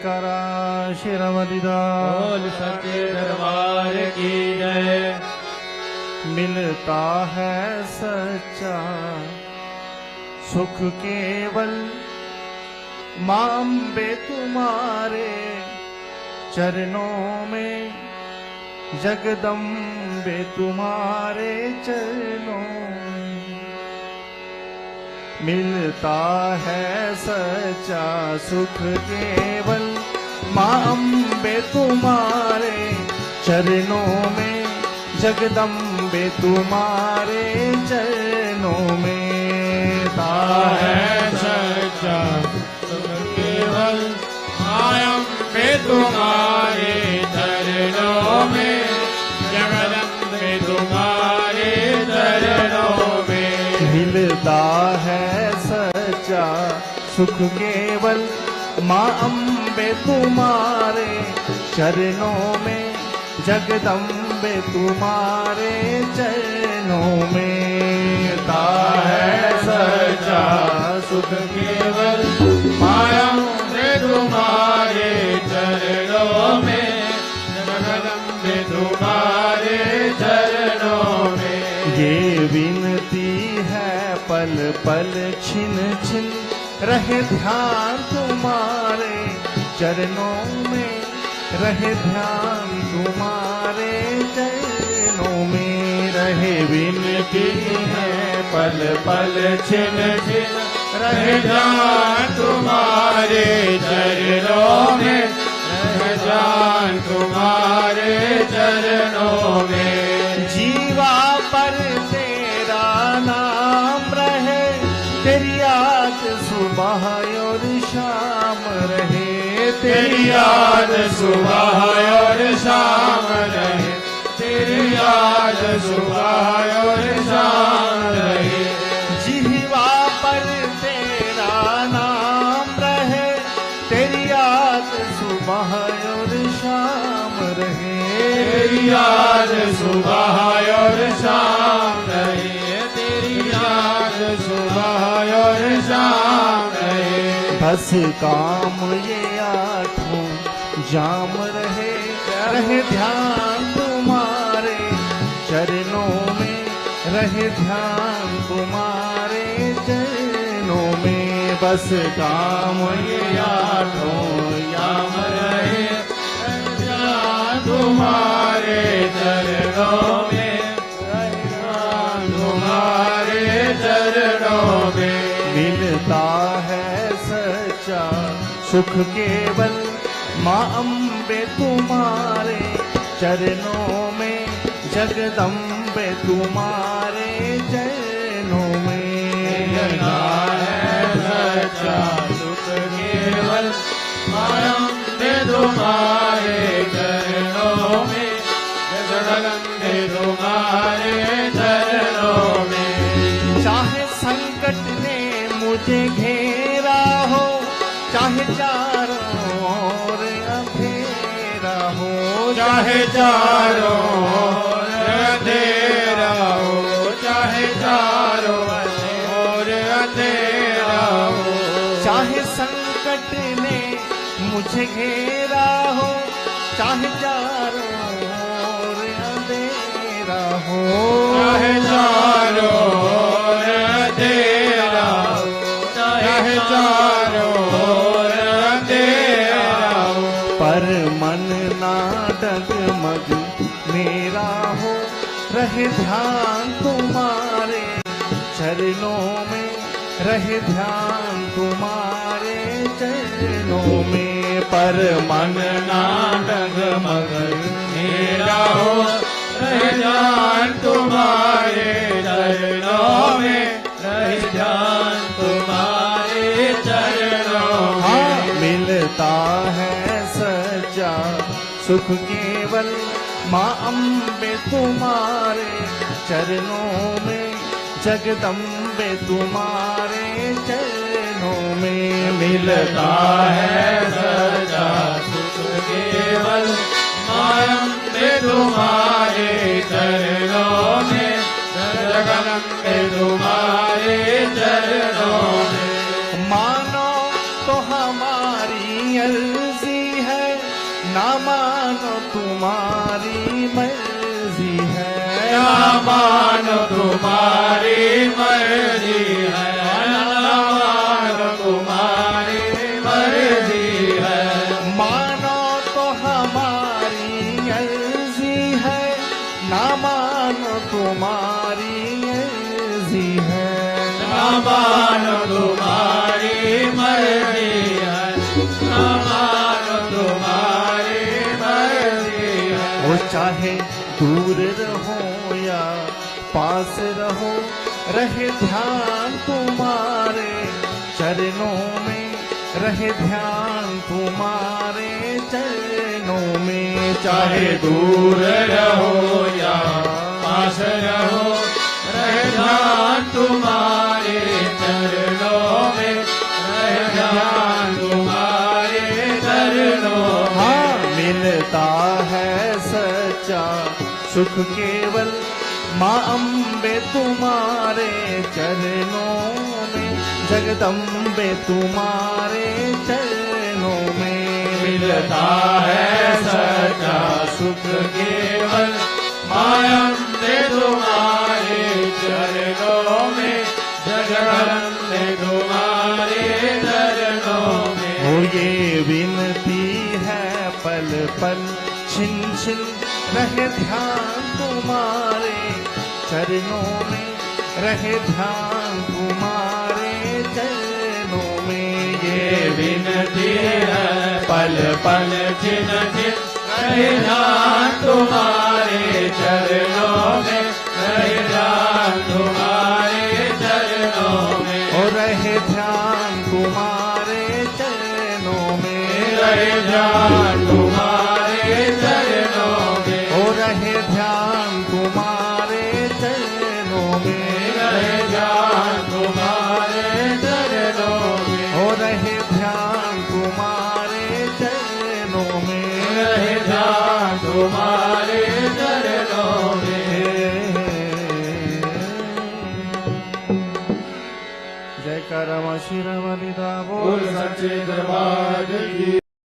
जयकारा शिरमदिदा बोल सच्चे दरबार की जय। मिलता है सच्चा सुख केवल मां अम्बे तुम्हारे चरणों में, जगदम्बे तुम्हारे चरणों में। मिलता है सच्चा सुख केवल मां अम्बे तुम्हारे चरणों में, जगदम्बे तुम्हारे चरणों में। मिलता है सच्चा सुख केवल मां अम्बे तुम्हारे चरणों में, जगदम्बे तुम्हारे चरणों में। मिलता है सच्चा सुख केवल मां अम्बे तुम्हारे चरणों में, जगदम्बे तुम्हारे चरणों में। मिलता है सच्चा सुख केवल मां अम्बे तुम्हारे चरणों में, जगदम्बे तुम्हारे चरणों में। ये विनती है पल पल छिन छिन रहे ध्यान तुम्हारे चरणों में, रहे ध्यान तुम्हारे चरणों में। रहे विनती है पल पल छिन छिन रहे ध्यान तुम्हारे चरणों में, रहे ध्यान तुम्हारे चरणों में। जीवा पर तेरा नाम रहे, तेरी याद सुबह और शाम रहे, तेरी याद सुबह और शाम रहे, तेरी याद सुबह और शाम रहे। जीवा पर तेरा नाम रहे, तेरी याद सुबह और शाम रहे, तेरी याद सुबह और शाम रहे, तेरी याद सुबह और शाम रहे। बस काम ये आठों जाम रहे, रहे ध्यान तुम्हारे चरणों में, रहे ध्यान तुम्हारे चरणों में। बस काम ये आठों जाम रहे, ध्यान तुम्हारे चरणों में, ध्यान तुम्हारे चरणों में। मिलता है सच्चा सुख केवल मां अम्बे तुम्हारे चरणों में, जगदम्बे तुम्हारे चरणों में। मिलता है सच्चा सुख केवल मां अम्बे तुम्हारे चरणों में, जगदम्बे तुम्हारे चरणों में। चाहे संकट ने मुझे घेरा हो, चाहे चारों ओर अंधेरा हो, चाहे चारों ओर अंधेरा हो, चाहे चारों ओर अंधेरा हो। चाहे संकट ने मुझे घेरा हो, चाहे चारों ओर अंधेरा हो, चाहे चारों ओर अंधेरा हो, चाहे चारों ओर अंधेरा हो। पर मन ना डगमग मेरा हो, रहे ध्यान तुम्हारे चरणों में, रहे ध्यान तुम्हारे चरणों में। पर मन ना डगमग मेरा हो, रहे ध्यान तुम्हारे चरणों में, रहे ध्यान तुम्हारे चरणों में। हाँ, मिलता है सच्चा सुख केवल मां अम्बे तुम्हारे चरणों में, जगदम्बे तुम्हारे चरणों में। मिलता है सच्चा सुख केवल मां अम्बे तुम्हारे चरणों में, जगदम्बे तुम्हारे चरणों में। मानो तो हमारी अर्जी ना मानो तुम्हारी मर्जी है, ना मानो तुम्हारी मर्जी है, ना मानो तुम्हारी मर्जी है। मानो तो हमारी अर्जी है, ना मानो तुम्हारी अर्जी है, ना मानो तुम्हारी मर्जी है, ना मानो तुम्हारी मर्जी है। वो चाहे दूर रहो या पास रहो, रहे ध्यान तुम्हारे चरणों में, रहे ध्यान तुम्हारे चरणों में। चाहे दूर रहो या पास रहो, रहे ध्यान तुम्हारे चरणों में, रहे ध्यान तुम्हारे चरणों में। हाँ, मिलता है सच्चा सुख केवल माँ अम्बे तुम्हारे चरणों में, जगदम्बे तुम्हारे चरणों में। मिलता है सच्चा सुख केवल मायम्बे तुम्हारे चरणों में, जगदम्बे तुम्हारे चरणों में। हो ये विनती है पल पल छिन छिन, रहे ध्यान तुम्हारे चरणों में, रहे ध्यान तुम्हारे चरणों में। ये विनती है पल पल छिन छिन, रहे ध्यान तुम्हारे चरणों में, रहे ध्यान तुम्हारे चरणों में। और रहे ध्यान तुम्हारे चरणों में, रहे ध्यान तुम्हारे चरणों में। और रहे ध्यान तुम्हारे चरणों में, रहे ध्यान तुम्हारे चरणों में। और रहे ध्यान तुम्हारे चरणों में, रहे ध्यान तुम्हारे चरणों में। जय का रमा श्री रमणिदा बोल सच्चे दरबार की।